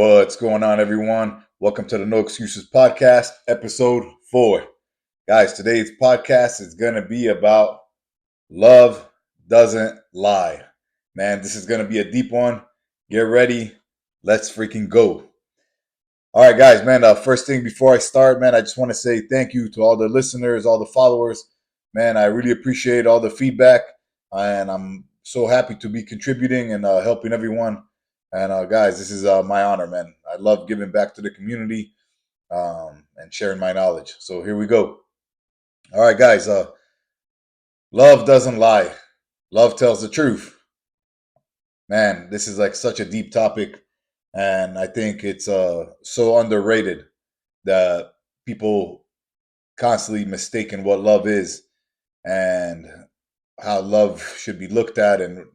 What's going on, everyone? Welcome to the No Excuses Podcast, episode 4. Guys, today's podcast is going to be about love doesn't lie. Man, this is going to be a deep one. Get ready. Let's freaking go. All right, guys, man, first thing before I start, man, I just want to say thank you to all the listeners, all the followers. Man, I really appreciate all the feedback, and I'm so happy to be contributing and helping everyone. And guys, this is my honor, man. I love giving back to the community and sharing my knowledge. So here we go. All right, guys. Love doesn't lie. Love tells the truth. Man, this is like such a deep topic, and I think it's so underrated that people constantly mistaken what love is and how love should be looked at and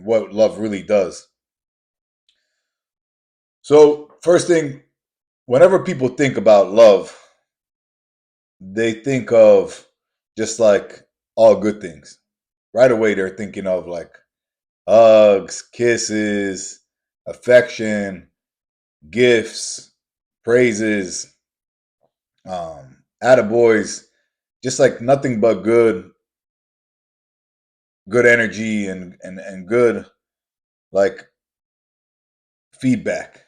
what love really does. So, first thing, whenever people think about love, they think of just like all good things. Right away, they're thinking of like hugs, kisses, affection, gifts, praises, attaboys, just like nothing but good energy and good like feedback,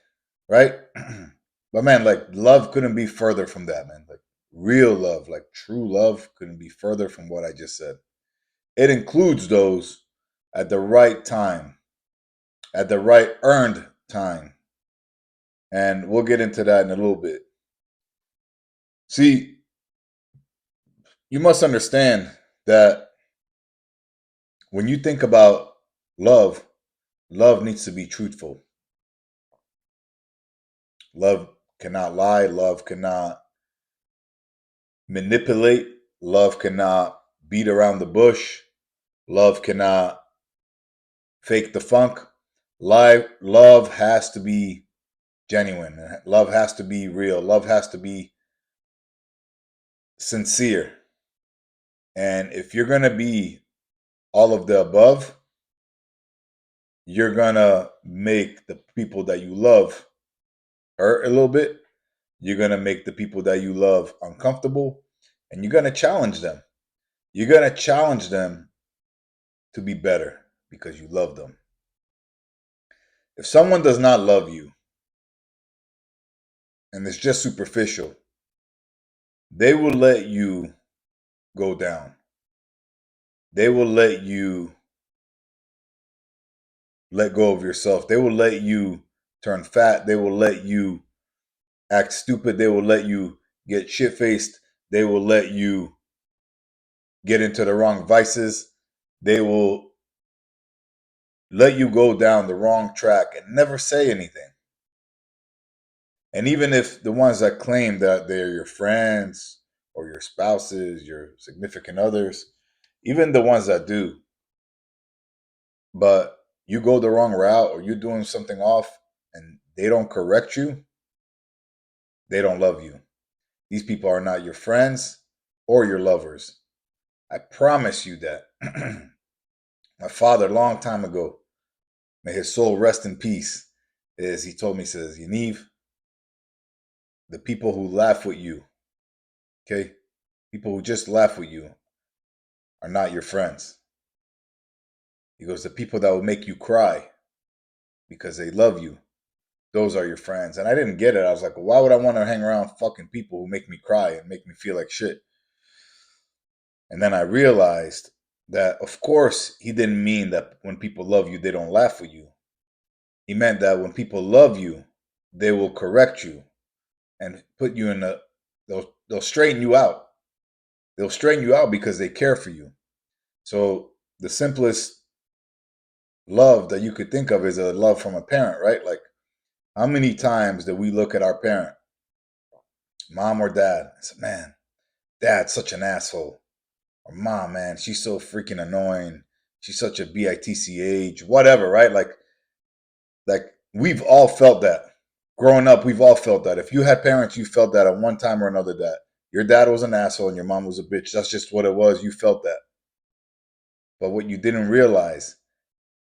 right? But man, like love couldn't be further from that, man. Like real love, like true love couldn't be further from what I just said. It includes those at the right time, at the right earned time. And we'll get into that in a little bit. See, you must understand that when you think about love, love needs to be truthful. Love cannot lie. Love cannot manipulate. Love cannot beat around the bush. Love cannot fake the funk. Love has to be genuine. Love has to be real. Love has to be sincere. And if you're going to be all of the above, you're going to make the people that you love hurt a little bit. You're going to make the people that you love uncomfortable. And you're going to challenge them. You're going to challenge them to be better because you love them. If someone does not love you and it's just superficial, they will let you go down. They will let you let go of yourself. They will let you turn fat. They will let you act stupid. They will let you get shit faced. They will let you get into the wrong vices. They will let you go down the wrong track and never say anything. And even if the ones that claim that they're your friends or your spouses, your significant others, even the ones that do, but you go the wrong route or you're doing something off and they don't correct you, they don't love you. These people are not your friends or your lovers. I promise you that. My father, a long time ago, may his soul rest in peace, is he told me, says, Yaniv, the people who laugh with you, okay, people who just laugh with you are not your friends. He goes, the people that will make you cry because they love you, those are your friends. And I didn't get it. I was like, well, why would I want to hang around fucking people who make me cry and make me feel like shit? And then I realized that, of course, he didn't mean that when people love you, they don't laugh with you. He meant that when people love you, they will correct you and put you in they'll straighten you out. They'll straighten you out because they care for you. So the simplest love that you could think of is a love from a parent, right? Like, how many times do we look at our parent, mom or dad, and say, man, dad's such an asshole. Or mom, man, she's so freaking annoying. She's such a bitch, whatever, right? Like we've all felt that. Growing up, we've all felt that. If you had parents, you felt that at one time or another that your dad was an asshole and your mom was a bitch. That's just what it was. You felt that. But what you didn't realize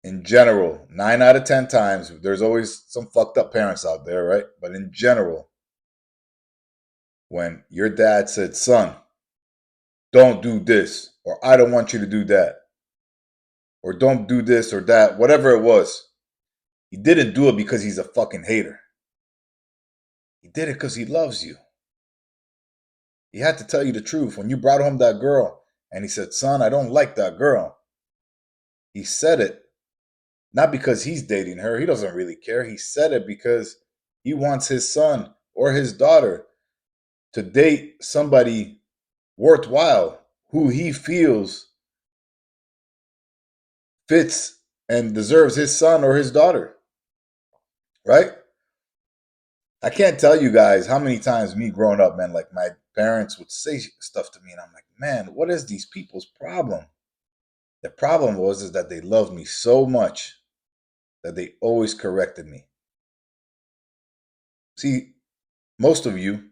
in general, 9 out of 10 times, there's always some fucked up parents out there, right? But in general, when your dad said, son, don't do this, or I don't want you to do that, or don't do this or that, whatever it was, he didn't do it because he's a fucking hater. He did it because he loves you. He had to tell you the truth. When you brought home that girl and he said, son, I don't like that girl, he said it not because he's dating her. He doesn't really care. He said it because he wants his son or his daughter to date somebody worthwhile who he feels fits and deserves his son or his daughter. Right? I can't tell you guys how many times me growing up, man, like my parents would say stuff to me and I'm like, man, what is these people's problem? The problem is that they loved me so much that they always corrected me. See, most of you,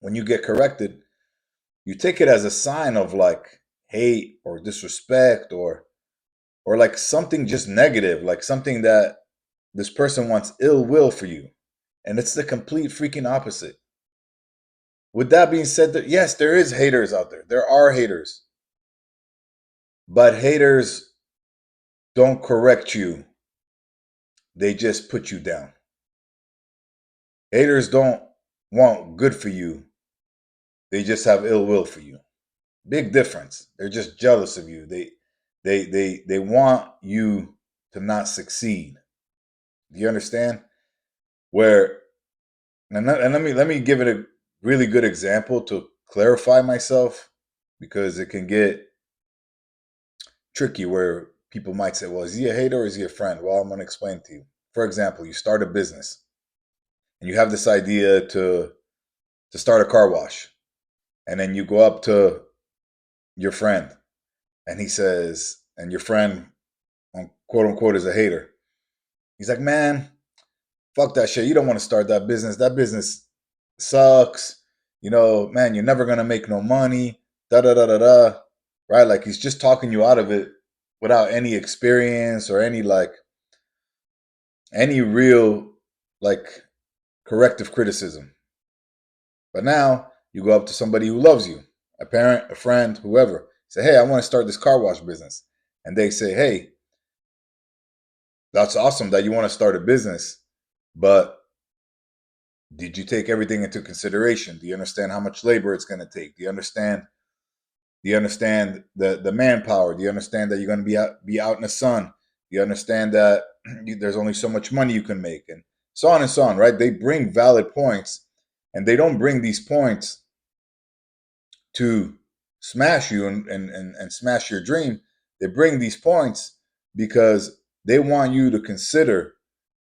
when you get corrected, you take it as a sign of like hate or disrespect or like something just negative, like something that this person wants ill will for you. And it's the complete freaking opposite. With that being said, yes, there is haters out there. There are haters. But haters don't correct you. They just put you down. Haters don't want good for you. They just have ill will for you. Big difference. They're just jealous of you. They want you to not succeed. Do you understand? Where and let me give it a really good example to clarify myself, because it can get tricky where people might say, well, is he a hater or is he a friend? Well, I'm going to explain to you. For example, you start a business and you have this idea to start a car wash. And then you go up to your friend and he says, and your friend, quote unquote, is a hater. He's like, man, fuck that shit. You don't want to start that business. That business sucks. You know, man, you're never going to make no money. Da da da da da. Right? Like he's just talking you out of it without any experience or any real like corrective criticism. But now you go up to somebody who loves you, a parent, a friend, whoever. Say, hey, I want to start this car wash business. And they say, hey, that's awesome that you want to start a business, but did you take everything into consideration? Do you understand how much labor it's going to take? Do you understand the manpower? Do you understand that you're going to be out in the sun? Do you understand that there's only so much money you can make, and so on and so on, right? They bring valid points, and they don't bring these points to smash you and smash your dream. They bring these points because they want you to consider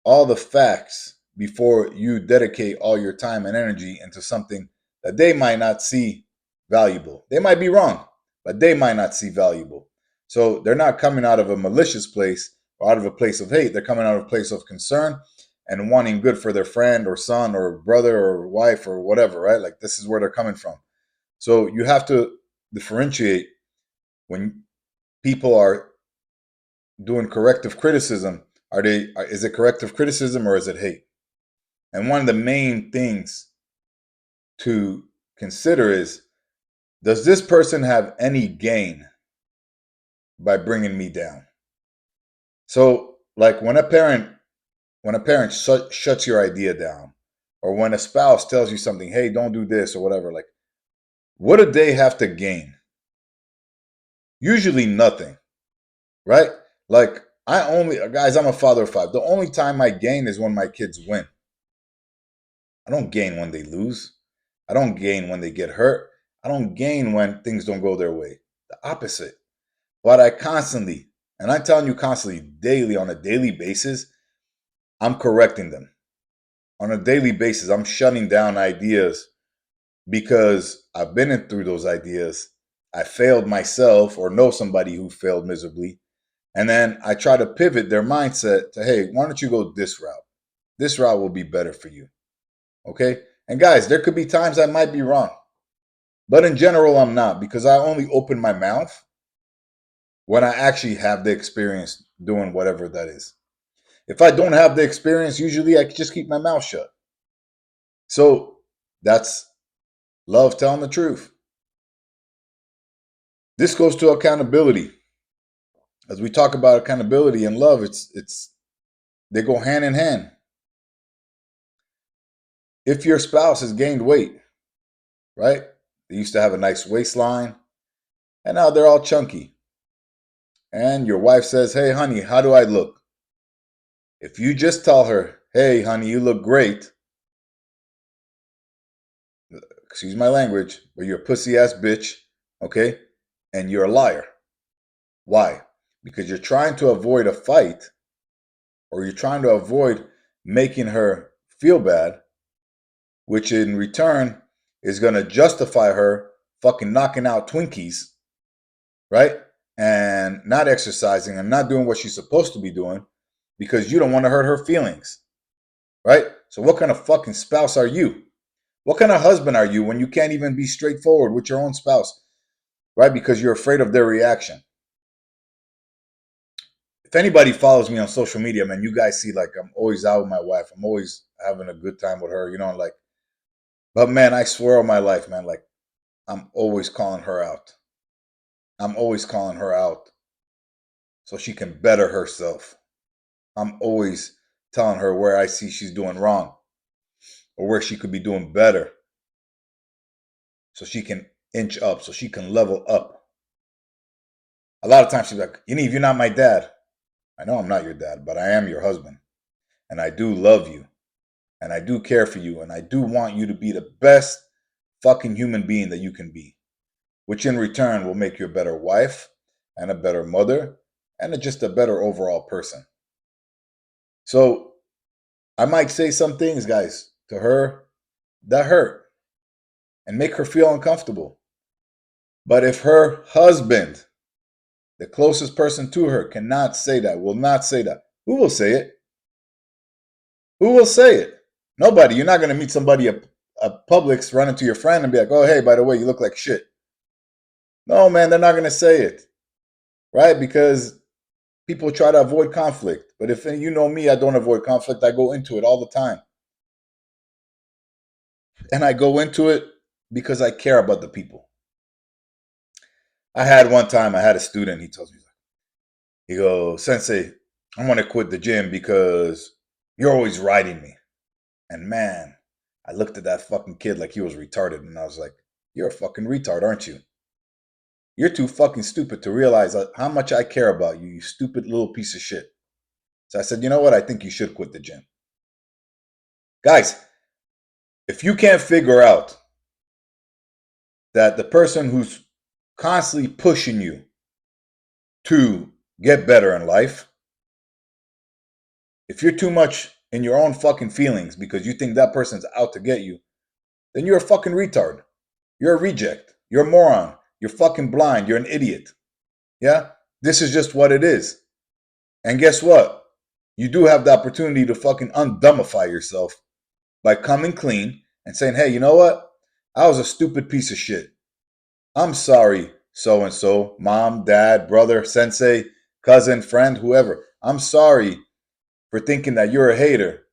all the facts before you dedicate all your time and energy into something that they might not see valuable. They might be wrong, but they might not see valuable. So they're not coming out of a malicious place or out of a place of hate. They're coming out of a place of concern and wanting good for their friend or son or brother or wife or whatever, right? Like this is where they're coming from. So you have to differentiate when people are doing corrective criticism. Is it corrective criticism or is it hate? And one of the main things to consider is, does this person have any gain by bringing me down? So like when a parent shuts your idea down, or when a spouse tells you something, hey, don't do this or whatever, like what do they have to gain? Usually nothing, right? Like guys, I'm a father of 5. The only time I gain is when my kids win. I don't gain when they lose. I don't gain when they get hurt. I don't gain when things don't go their way. The opposite. But I constantly, and I'm telling you constantly, daily, on a daily basis, I'm correcting them. On a daily basis, I'm shutting down ideas because I've been through those ideas. I failed myself or know somebody who failed miserably. And then I try to pivot their mindset to, hey, why don't you go this route? This route will be better for you. Okay? And guys, there could be times I might be wrong. But in general, I'm not, because I only open my mouth when I actually have the experience doing whatever that is. If I don't have the experience, usually I just keep my mouth shut. So that's love telling the truth. This goes to accountability. As we talk about accountability and love, it's they go hand in hand. If your spouse has gained weight, right? They used to have a nice waistline, and now they're all chunky. And your wife says, "Hey, honey, how do I look?" If you just tell her, "Hey, honey, you look great," excuse my language, but you're a pussy ass bitch, okay? And you're a liar. Why? Because you're trying to avoid a fight, or you're trying to avoid making her feel bad, which in return is going to justify her fucking knocking out Twinkies, right? And not exercising and not doing what she's supposed to be doing because you don't want to hurt her feelings, right? So what kind of fucking spouse are you? What kind of husband are you when you can't even be straightforward with your own spouse, right? Because you're afraid of their reaction. If anybody follows me on social media, man, you guys see like I'm always out with my wife. I'm always having a good time with her, like, but man, I swear on my life, man, like I'm always calling her out. I'm always calling her out so she can better herself. I'm always telling her where I see she's doing wrong or where she could be doing better so she can inch up, so she can level up. A lot of times she's like, Yaniv, you're not my dad. I know I'm not your dad, but I am your husband. And I do love you. And I do care for you. And I do want you to be the best fucking human being that you can be, which in return will make you a better wife and a better mother and just a better overall person. So I might say some things, guys, to her that hurt and make her feel uncomfortable. But if her husband, the closest person to her, cannot say that, will not say that, who will say it? Who will say it? Nobody. You're not going to meet somebody at Publix, run into your friend and be like, oh, hey, by the way, you look like shit. No, man, they're not going to say it, right? Because people try to avoid conflict. But if you know me, I don't avoid conflict. I go into it all the time. And I go into it because I care about the people. I had a student, he tells me, he goes, Sensei, I want to quit the gym because you're always riding me. And man, I looked at that fucking kid like he was retarded. And I was like, you're a fucking retard, aren't you? You're too fucking stupid to realize how much I care about you, you stupid little piece of shit. So I said, you know what? I think you should quit the gym. Guys, if you can't figure out that the person who's constantly pushing you to get better in life, if you're too much in your own fucking feelings because you think that person's out to get you, then you're a fucking retard. You're a reject. You're a moron. You're fucking blind. You're an idiot. Yeah? This is just what it is. And guess what? You do have the opportunity to fucking undumbify yourself by coming clean and saying, hey, you know what? I was a stupid piece of shit. I'm sorry, so-and-so, mom, dad, brother, sensei, cousin, friend, whoever. I'm sorry for thinking that you're a hater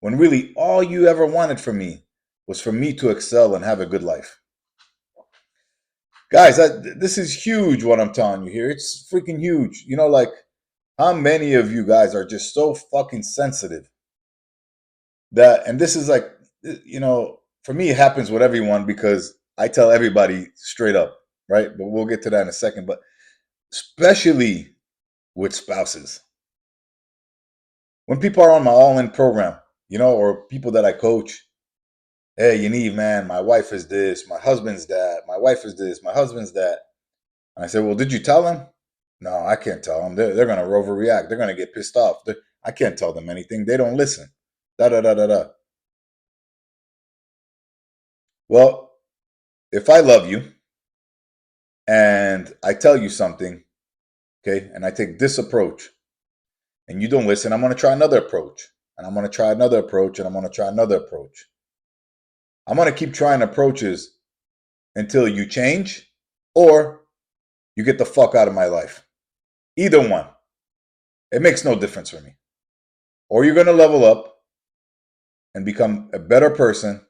when really all you ever wanted from me was for me to excel and have a good life. Guys, this is huge what I'm telling you here. It's freaking huge. Like how many of you guys are just so fucking sensitive that, and this is like, for me, it happens with everyone because I tell everybody straight up, right? But we'll get to that in a second. But especially with spouses. When people are on my all-in program, or people that I coach, hey, Yaniv, man, my wife is this, my husband's that, my wife is this, my husband's that. And I said, well, did you tell them? No, I can't tell them. They're going to overreact. They're going to get pissed off. I can't tell them anything. They don't listen. Da, da, da, da, da. Well, if I love you and I tell you something, okay, and I take this approach and you don't listen, I'm going to try another approach. And I'm going to try another approach and I'm going to try another approach. I'm going to keep trying approaches until you change or you get the fuck out of my life. Either one. It makes no difference for me. Or you're going to level up and become a better person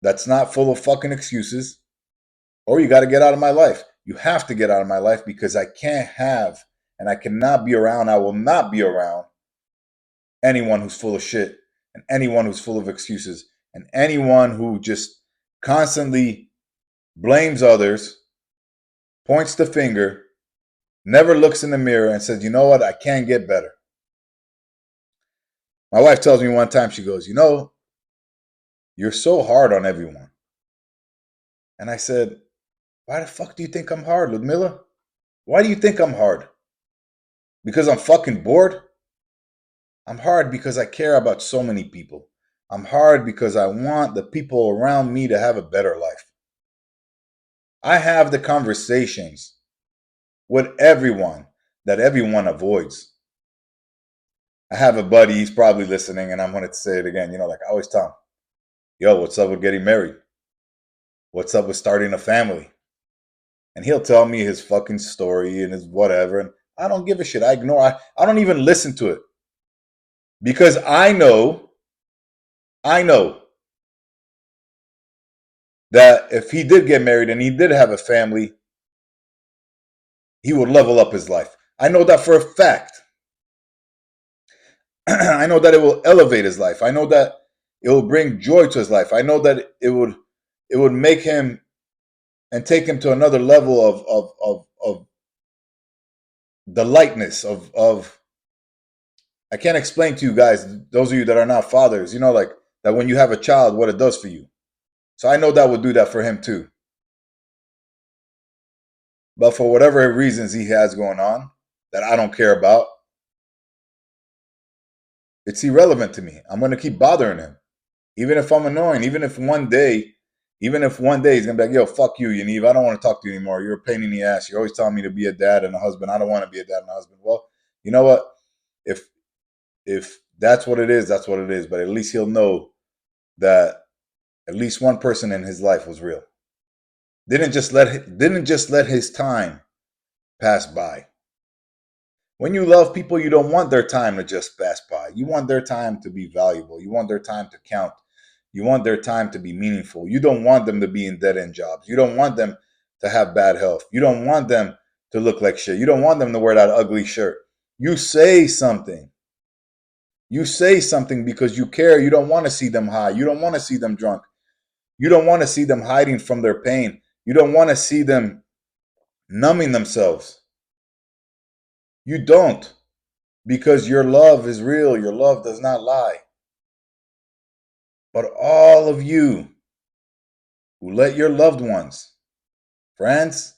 that's not full of fucking excuses, or you got to get out of my life. You have to get out of my life because I can't have and I cannot be around, I will not be around anyone who's full of shit and anyone who's full of excuses and anyone who just constantly blames others, points the finger, never looks in the mirror and says, you know what, I can get better. My wife tells me one time, she goes, you're so hard on everyone. And I said, why the fuck do you think I'm hard, Ludmilla? Why do you think I'm hard? Because I'm fucking bored? I'm hard because I care about so many people. I'm hard because I want the people around me to have a better life. I have the conversations with everyone that everyone avoids. I have a buddy, he's probably listening, and I'm going to say it again. Like I always tell him, yo, what's up with getting married? What's up with starting a family? And he'll tell me his fucking story and his whatever. And I don't give a shit. I ignore. I don't even listen to it. Because I know that if he did get married and he did have a family, he would level up his life. I know that for a fact. I know that it will elevate his life. I know that it will bring joy to his life. I know that it would make him and take him to another level of the lightness of I can't explain to you guys, those of you that are not fathers, like that when you have a child, what it does for you. So I know that would do that for him too. But for whatever reasons he has going on that I don't care about, it's irrelevant to me. I'm going to keep bothering him. Even if I'm annoying, even if one day he's going to be like, yo, fuck you, Yaniv. I don't want to talk to you anymore. You're a pain in the ass. You're always telling me to be a dad and a husband. I don't want to be a dad and a husband. Well, you know what? If that's what it is, that's what it is. But at least he'll know that at least one person in his life was real. Didn't just let his time pass by. When you love people, you don't want their time to just pass by. You want their time to be valuable. You want their time to count. You want their time to be meaningful. You don't want them to be in dead-end jobs. You don't want them to have bad health. You don't want them to look like shit. You don't want them to wear that ugly shirt. You say something. You say something because you care. You don't want to see them high. You don't want to see them drunk. You don't want to see them hiding from their pain. You don't want to see them numbing themselves. You don't, because your love is real. Your love does not lie. But all of you who let your loved ones, friends,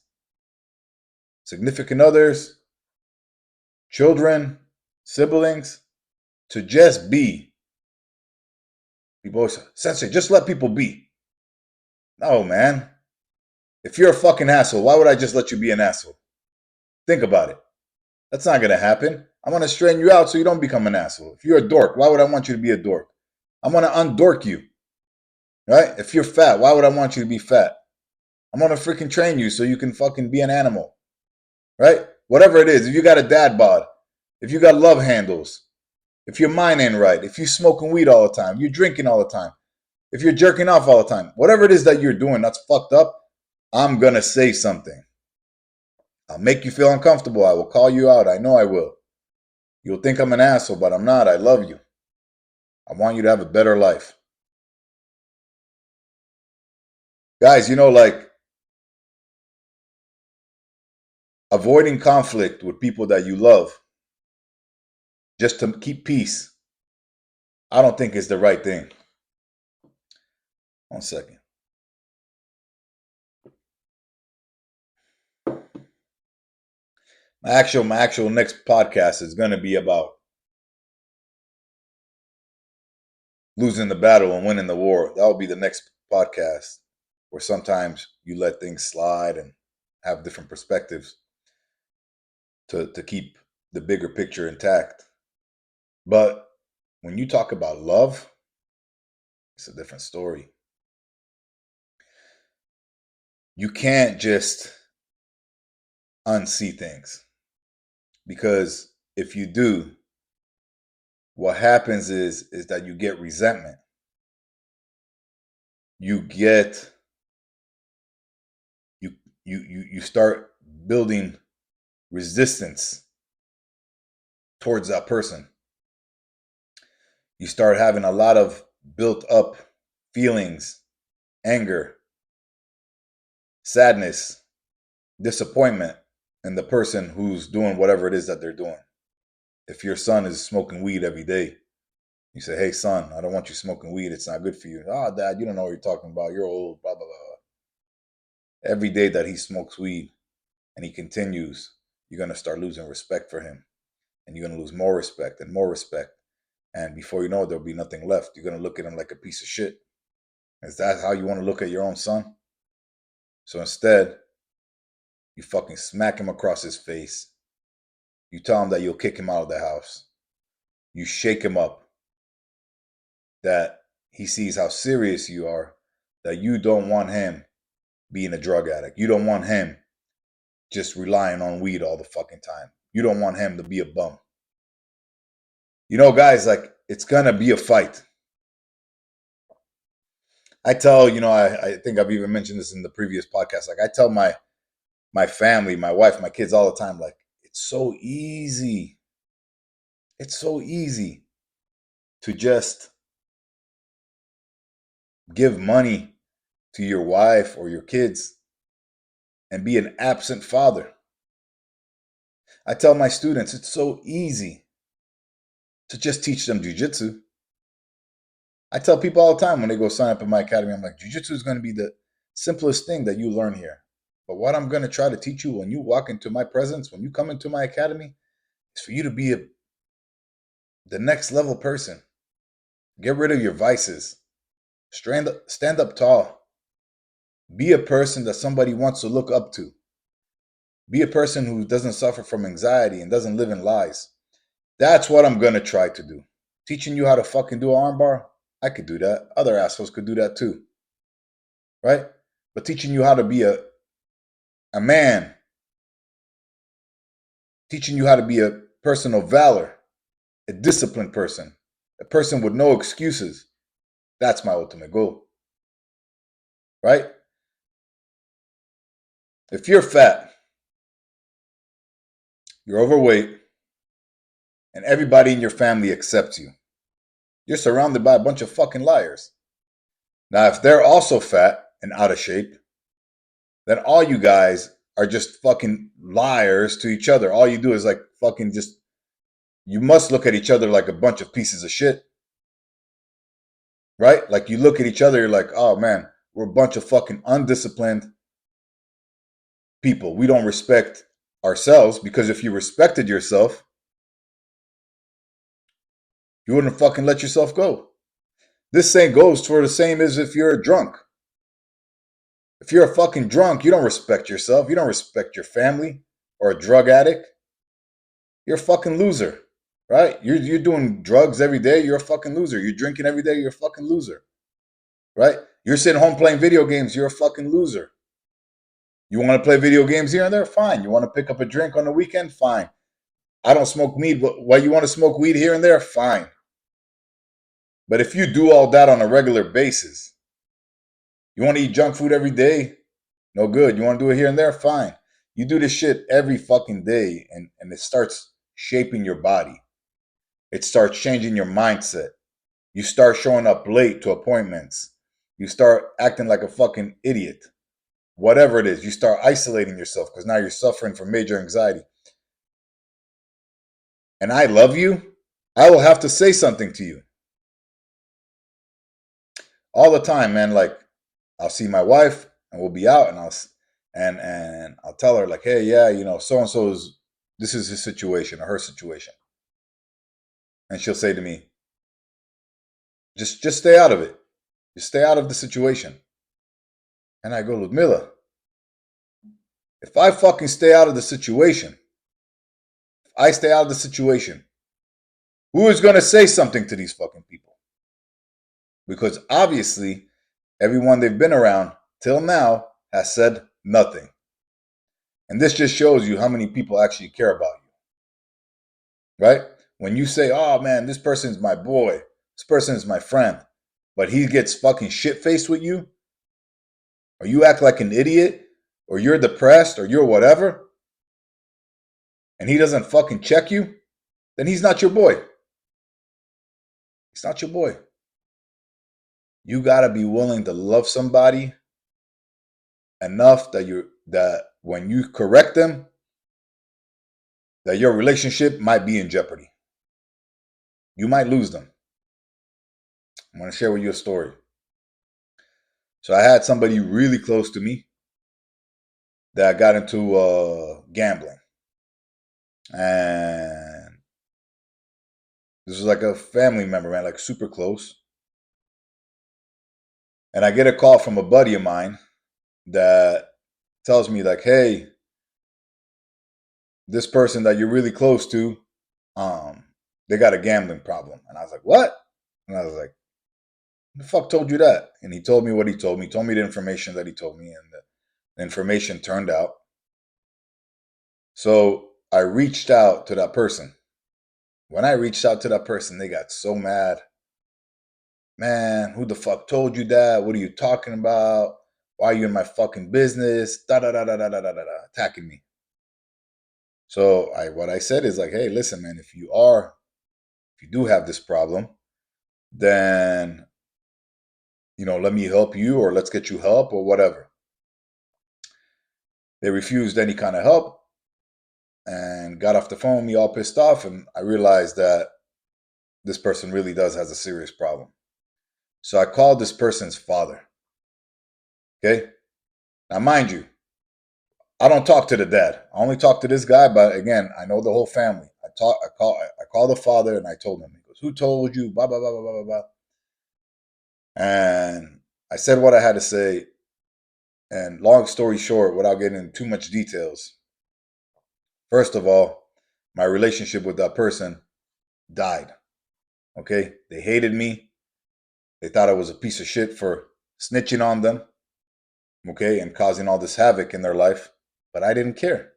significant others, children, siblings, to just be. People always say, Sensei, just let people be. No, man. If you're a fucking asshole, why would I just let you be an asshole? Think about it. That's not going to happen. I'm going to straighten you out so you don't become an asshole. If you're a dork, why would I want you to be a dork? I'm going to undork you. Right? If you're fat, why would I want you to be fat? I'm going to freaking train you so you can fucking be an animal. Right? Whatever it is. If you got a dad bod, if you got love handles, if your mind ain't right, if you're smoking weed all the time, you're drinking all the time, if you're jerking off all the time, whatever it is that you're doing that's fucked up, I'm going to say something. I'll make you feel uncomfortable. I will call you out. I know I will. You'll think I'm an asshole, but I'm not. I love you. I want you to have a better life. Guys, like avoiding conflict with people that you love just to keep peace, I don't think is the right thing. 1 second. My actual next podcast is going to be about losing the battle and winning the war. That will be the next podcast, where sometimes you let things slide and have different perspectives to keep the bigger picture intact. But when you talk about love, it's a different story. You can't just unsee things, because if you do, what happens is that you get resentment. You get you start building resistance towards that person. You start having a lot of built up feelings, anger, sadness, disappointment in the person who's doing whatever it is that they're doing. If your son is smoking weed every day, you say, "Hey, son, I don't want you smoking weed. It's not good for you." "Oh, Dad, you don't know what you're talking about. You're old, blah, blah, blah." Every day that he smokes weed and he continues, you're going to start losing respect for him. And you're going to lose more respect and more respect. And before you know it, there'll be nothing left. You're going to look at him like a piece of shit. Is that how you want to look at your own son? So instead, you fucking smack him across his face. You tell him that you'll kick him out of the house. You shake him up. That he sees how serious you are. That you don't want him being a drug addict. You don't want him just relying on weed all the fucking time. You don't want him to be a bum. You know, guys, like, it's gonna be a fight. I tell, I think I've even mentioned this in the previous podcast. Like, I tell my family, my wife, my kids all the time, like, it's so easy. It's so easy to just give money to your wife or your kids and be an absent father. I tell my students, it's so easy to just teach them jujitsu. I tell people all the time when they go sign up in my academy, I'm like, jujitsu is going to be the simplest thing that you learn here. But what I'm going to try to teach you when you walk into my presence, when you come into my academy, is for you to be the next level person. Get rid of your vices. Stand up tall. Be a person that somebody wants to look up to. Be a person who doesn't suffer from anxiety and doesn't live in lies. That's what I'm going to try to do. Teaching you how to fucking do an armbar, I could do that. Other assholes could do that too. Right? But teaching you how to be a man, teaching you how to be a person of valor, a disciplined person, a person with no excuses. That's my ultimate goal. Right? If you're fat, you're overweight, and everybody in your family accepts you, you're surrounded by a bunch of fucking liars. Now, if they're also fat and out of shape, then all you guys are just fucking liars to each other. All you do is like fucking just, you must look at each other like a bunch of pieces of shit. Right? Like, you look at each other, you're like, oh man, we're a bunch of fucking undisciplined people. We don't respect ourselves, because if you respected yourself, you wouldn't fucking let yourself go. This same goes for the same as if you're a drunk. If you're a fucking drunk, you don't respect yourself. You don't respect your family. Or a drug addict, you're a fucking loser. Right? You're doing drugs every day, you're a fucking loser. You're drinking every day, you're a fucking loser. Right? You're sitting home playing video games, you're a fucking loser. You want to play video games here and there? Fine. You want to pick up a drink on the weekend? Fine. I don't smoke weed, but why you want to smoke weed here and there? Fine. But if you do all that on a regular basis, you want to eat junk food every day? No good. You want to do it here and there? Fine. You do this shit every fucking day, and it starts shaping your body. It starts changing your mindset. You start showing up late to appointments. You start acting like a fucking idiot. Whatever it is, you start isolating yourself because now you're suffering from major anxiety. And I love you. I will have to say something to you all the time, man. Like, I'll see my wife and we'll be out, and I'll tell her like, hey, yeah, so and so is, this is his situation or her situation, and she'll say to me, just stay out of it. Just stay out of the situation. And I go, Ludmila, if I fucking stay out of the situation, who is going to say something to these fucking people? Because obviously, everyone they've been around till now has said nothing. And this just shows you how many people actually care about you. right? When you say, oh man, this person's my boy, this person is my friend, but he gets fucking shit faced with you, or you act like an idiot, or you're depressed, or you're whatever, and he doesn't fucking check you, then he's not your boy. He's not your boy. You gotta be willing to love somebody enough that when you correct them, that your relationship might be in jeopardy. You might lose them. I'm gonna share with you a story. So I had somebody really close to me that got into gambling, and this was like a family member, man, like super close. And I get a call from a buddy of mine that tells me like, "Hey, this person that you're really close to, um, they got a gambling problem." And I was like, "What?" And I was like, "The fuck told you that?" And he told me what he told me. He told me the information that he told me, and the information turned out. So I reached out to that person. When I reached out to that person, they got so mad. Man, who the fuck told you that? What are you talking about? Why are you in my fucking business? Da da da da da da da da, attacking me. So what I said is like, hey, listen, man, if you do have this problem, then let me help you, or let's get you help, or whatever. They refused any kind of help and got off the phone, me all pissed off, and I realized that this person really does has a serious problem. So I called this person's father. Okay? Now mind you, I don't talk to the dad. I only talk to this guy, but again, I know the whole family. I call the father and I told him. He goes, "Who told you?" Blah blah blah blah blah blah. And I said what I had to say. And long story short, without getting into too much details, first of all, my relationship with that person died. Okay? They hated me. They thought I was a piece of shit for snitching on them. Okay? And causing all this havoc in their life. But I didn't care.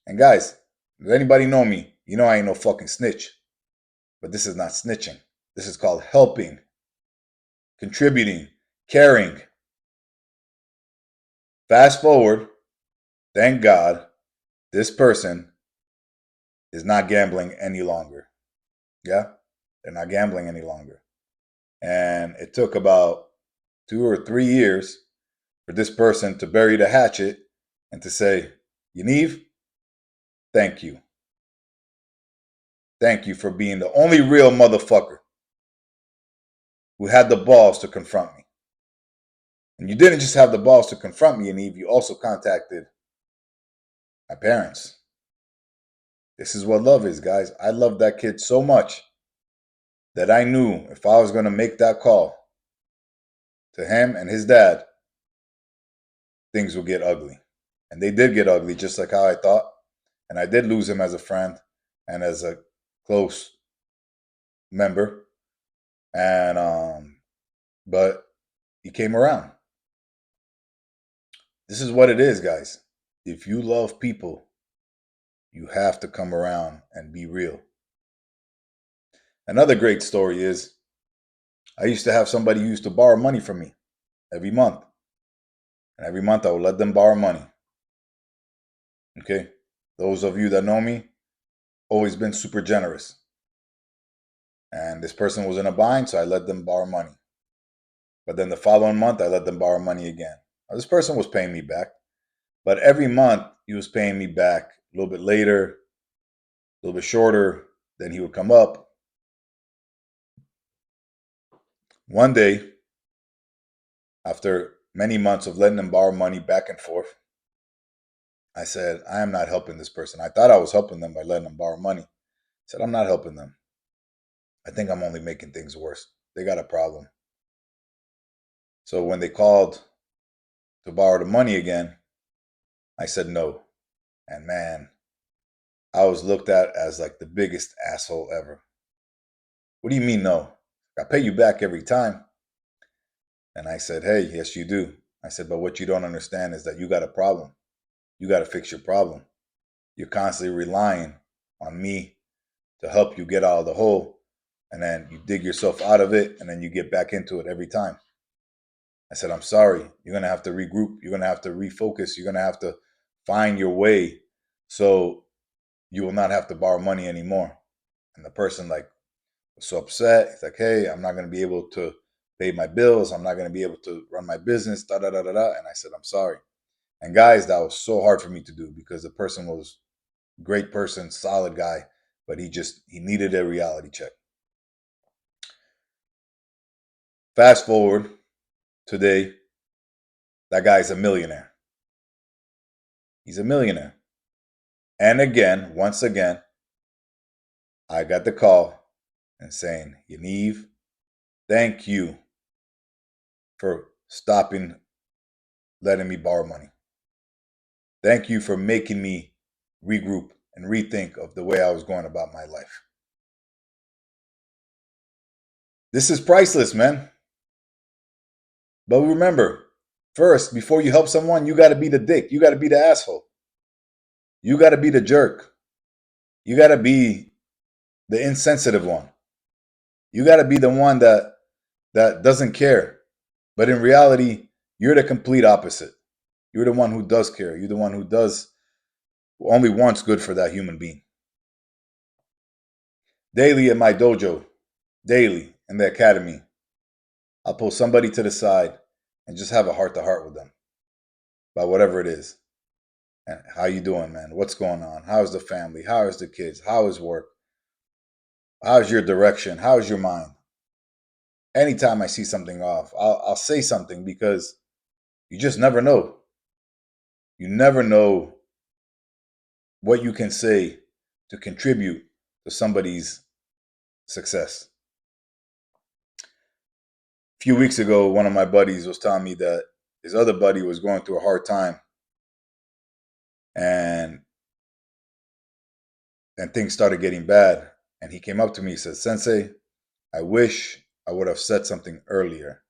And guys, does anybody know me? You know I ain't no fucking snitch. But this is not snitching. This is called helping, contributing, caring. Fast forward, thank God, this person is not gambling any longer. Yeah? They're not gambling any longer. And it took about 2 or 3 years for this person to bury the hatchet and to say, Yaniv, thank you. Thank you for being the only real motherfucker who had the balls to confront me. And you didn't just have the balls to confront me, Yaniv, you also contacted my parents. This is what love is, guys. I loved that kid so much that I knew if I was going to make that call to him and his dad, things would get ugly. And they did get ugly, just like how I thought. And I did lose him as a friend and as a close member. And but he came around. This is what it is, guys. If you love people, you have to come around and be real. Another great story is I used to have somebody who used to borrow money from me every month. And every month I would let them borrow money. Okay? Those of you that know me, always been super generous. And this person was in a bind, so I let them borrow money. But then the following month, I let them borrow money again. Now, this person was paying me back. But every month, he was paying me back a little bit later, a little bit shorter. Then he would come up. One day, after many months of letting them borrow money back and forth, I said, I am not helping this person. I thought I was helping them by letting them borrow money. I said, I'm not helping them. I think I'm only making things worse. They got a problem. So when they called to borrow the money again, I said no. And man, I was looked at as like the biggest asshole ever. What do you mean no? I pay you back every time. And I said, hey, yes, you do. I said, but what you don't understand is that you got a problem. You got to fix your problem. You're constantly relying on me to help you get out of the hole, and then you dig yourself out of it, and then you get back into it every time. I said, I'm sorry. You're going to have to regroup. You're going to have to refocus. You're going to have to find your way so you will not have to borrow money anymore. And the person like was so upset. He's like, hey, I'm not going to be able to pay my bills. I'm not going to be able to run my business, da da da da da. And I said, I'm sorry. And guys, that was so hard for me to do because the person was a great person, solid guy, but he needed a reality check. Fast forward today, that guy's a millionaire. He's a millionaire. And again, once again, I got the call and saying, Yaniv, thank you for stopping letting me borrow money. Thank you for making me regroup and rethink of the way I was going about my life. This is priceless, man. But remember, first, before you help someone, you got to be the dick. You got to be the asshole. You got to be the jerk. You got to be the insensitive one. You got to be the one that doesn't care. But in reality, you're the complete opposite. You're the one who does care. You're the one who only wants good for that human being. Daily in my dojo, daily in the academy, I'll pull somebody to the side and just have a heart-to-heart with them about whatever it is. And how you doing, man? What's going on? How's the family? How is the kids? How is work? How's your direction? How's your mind? Anytime I see something off, I'll say something because you just never know. You never know what you can say to contribute to somebody's success. A few weeks ago, one of my buddies was telling me that his other buddy was going through a hard time, and things started getting bad. And he came up to me, he said, Sensei, I wish I would have said something earlier.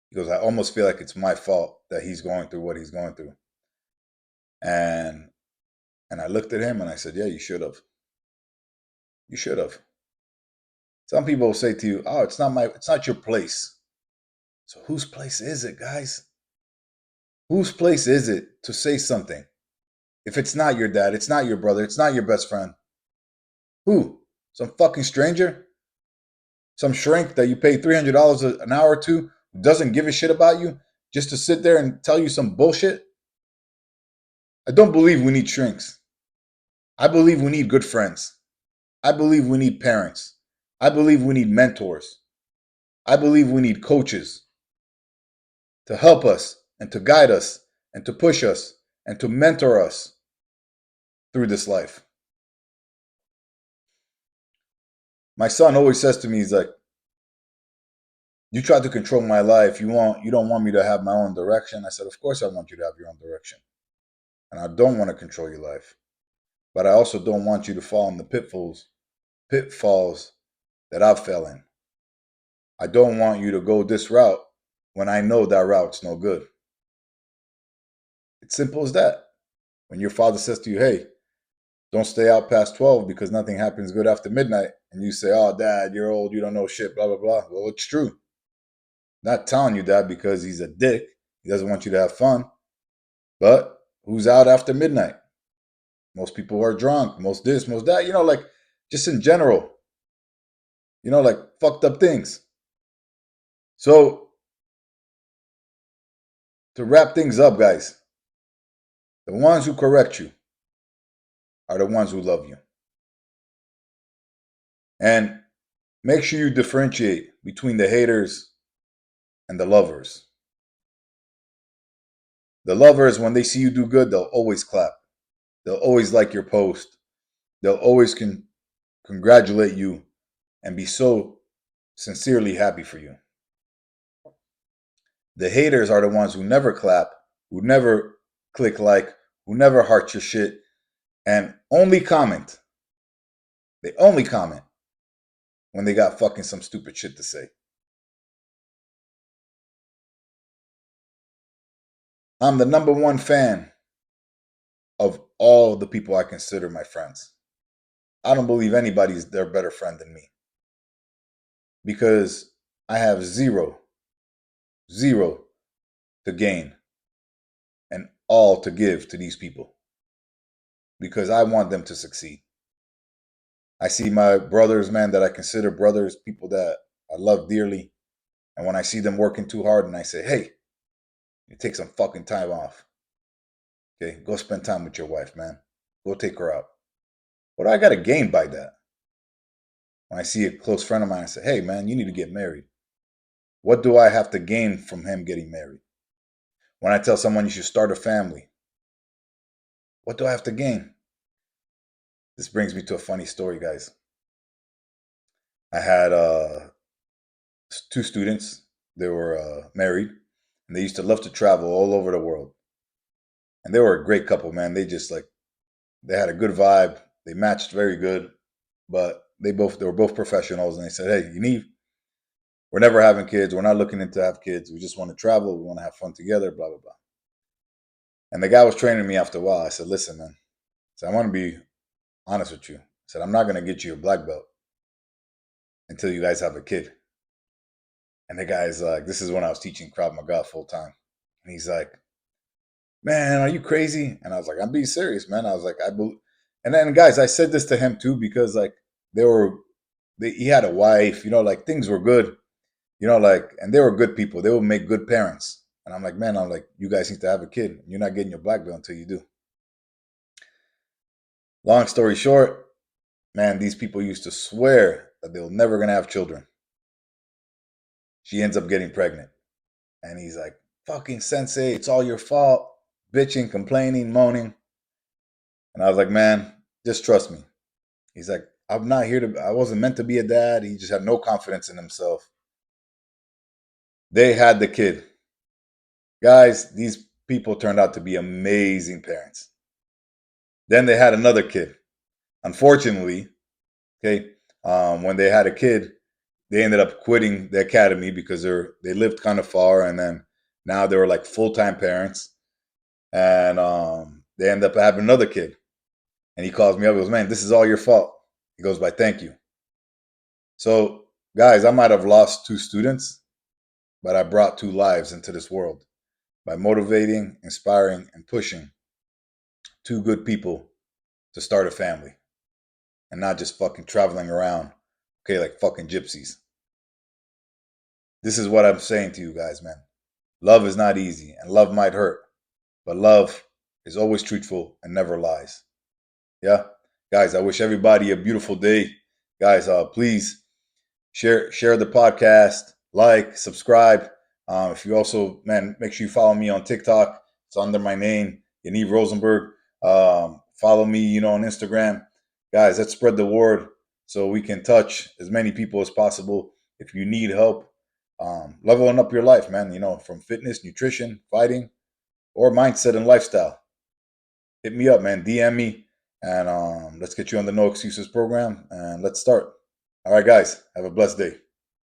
He goes, I almost feel like it's my fault that he's going through what he's going through. And I looked at him and I said, yeah, you should have. You should have. Some people will say to you, oh, it's not your place. So whose place is it, guys? Whose place is it to say something? If it's not your dad, it's not your brother, it's not your best friend. Who? Some fucking stranger? Some shrink that you pay $300 an hour to who doesn't give a shit about you just to sit there and tell you some bullshit? I don't believe we need shrinks. I believe we need good friends. I believe we need parents. I believe we need mentors. I believe we need coaches to help us and to guide us and to push us and to mentor us through this life. My son always says to me, he's like, you try to control my life. You don't want me to have my own direction. I said, of course I want you to have your own direction. And I don't want to control your life. But I also don't want you to fall in the pitfalls that I've fell in. I don't want you to go this route when I know that route's no good. It's simple as that. When your father says to you, hey, don't stay out past 12 because nothing happens good after midnight, and you say, oh, Dad, you're old, you don't know shit, blah, blah, blah. Well, it's true. Not telling you that because he's a dick. He doesn't want you to have fun. But who's out after midnight? Most people are drunk, most this, most that, like just in general, like fucked up things. So to wrap things up, guys, the ones who correct you are the ones who love you. And make sure you differentiate between the haters and the lovers. The lovers, when they see you do good, they'll always clap. They'll always like your post. They'll always congratulate you and be so sincerely happy for you. The haters are the ones who never clap, who never click like, who never heart your shit, and only comment. They only comment when they got fucking some stupid shit to say. I'm the number one fan of all the people I consider my friends. I don't believe anybody's their better friend than me, because I have zero to gain and all to give to these people, because I want them to succeed. I see my brothers, man, that I consider brothers, people that I love dearly. And when I see them working too hard and I say, hey, you take some fucking time off. Okay, go spend time with your wife, man. Go take her out. What do I got to gain by that? When I see a close friend of mine, I say, hey, man, you need to get married. What do I have to gain from him getting married? When I tell someone you should start a family, what do I have to gain? This brings me to a funny story, guys. I had two students. They were married, and they used to love to travel all over the world. And they were a great couple, man. They just like they had a good vibe. They matched very good, but they were both professionals, and they said, "Hey, we're never having kids. We're not looking into have kids. We just want to travel. We want to have fun together. Blah blah blah." And the guy was training me after a while. I said, "Listen, man. So I want to be honest with you. I said I'm not going to get you a black belt until you guys have a kid." And the guy's like, "This is when I was teaching Krav Maga full time," and he's like, "Man, are you crazy?" And I was like, "I'm being serious, man." I was like, And then, guys, I said this to him too because like they were, he had a wife, like things were good, like, and they were good people. They would make good parents. And I'm like, man, you guys need to have a kid. You're not getting your black belt until you do. Long story short, man, these people used to swear that they were never gonna have children. She ends up getting pregnant, and he's like, "Fucking sensei, it's all your fault." Bitching, complaining, moaning. And I was like, man, just trust me. He's like, I wasn't meant to be a dad. He just had no confidence in himself. They had the kid. Guys, these people turned out to be amazing parents. Then they had another kid. Unfortunately, okay, when they had a kid, they ended up quitting the academy because they lived kind of far, and then now they were like full-time parents, and they end up having another kid. And he calls me up. He goes, "Man, this is all your fault." He goes, "By thank you." So, guys, I might have lost two students, but I brought two lives into this world by motivating, inspiring, and pushing two good people to start a family and not just fucking traveling around, okay, like fucking gypsies. This is what I'm saying to you guys, man. Love is not easy, and love might hurt, but love is always truthful and never lies. Yeah, guys, I wish everybody a beautiful day. Guys, please share the podcast, like, subscribe. If you also, man, make sure you follow me on TikTok. It's under my name, Yaniv Rosenberg. Follow me, on Instagram. Guys, let's spread the word so we can touch as many people as possible. If you need help leveling up your life, man, from fitness, nutrition, fighting, or mindset and lifestyle, hit me up, man. DM me, and let's get you on the No Excuses program, and let's start. All right, guys, have a blessed day.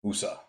USA.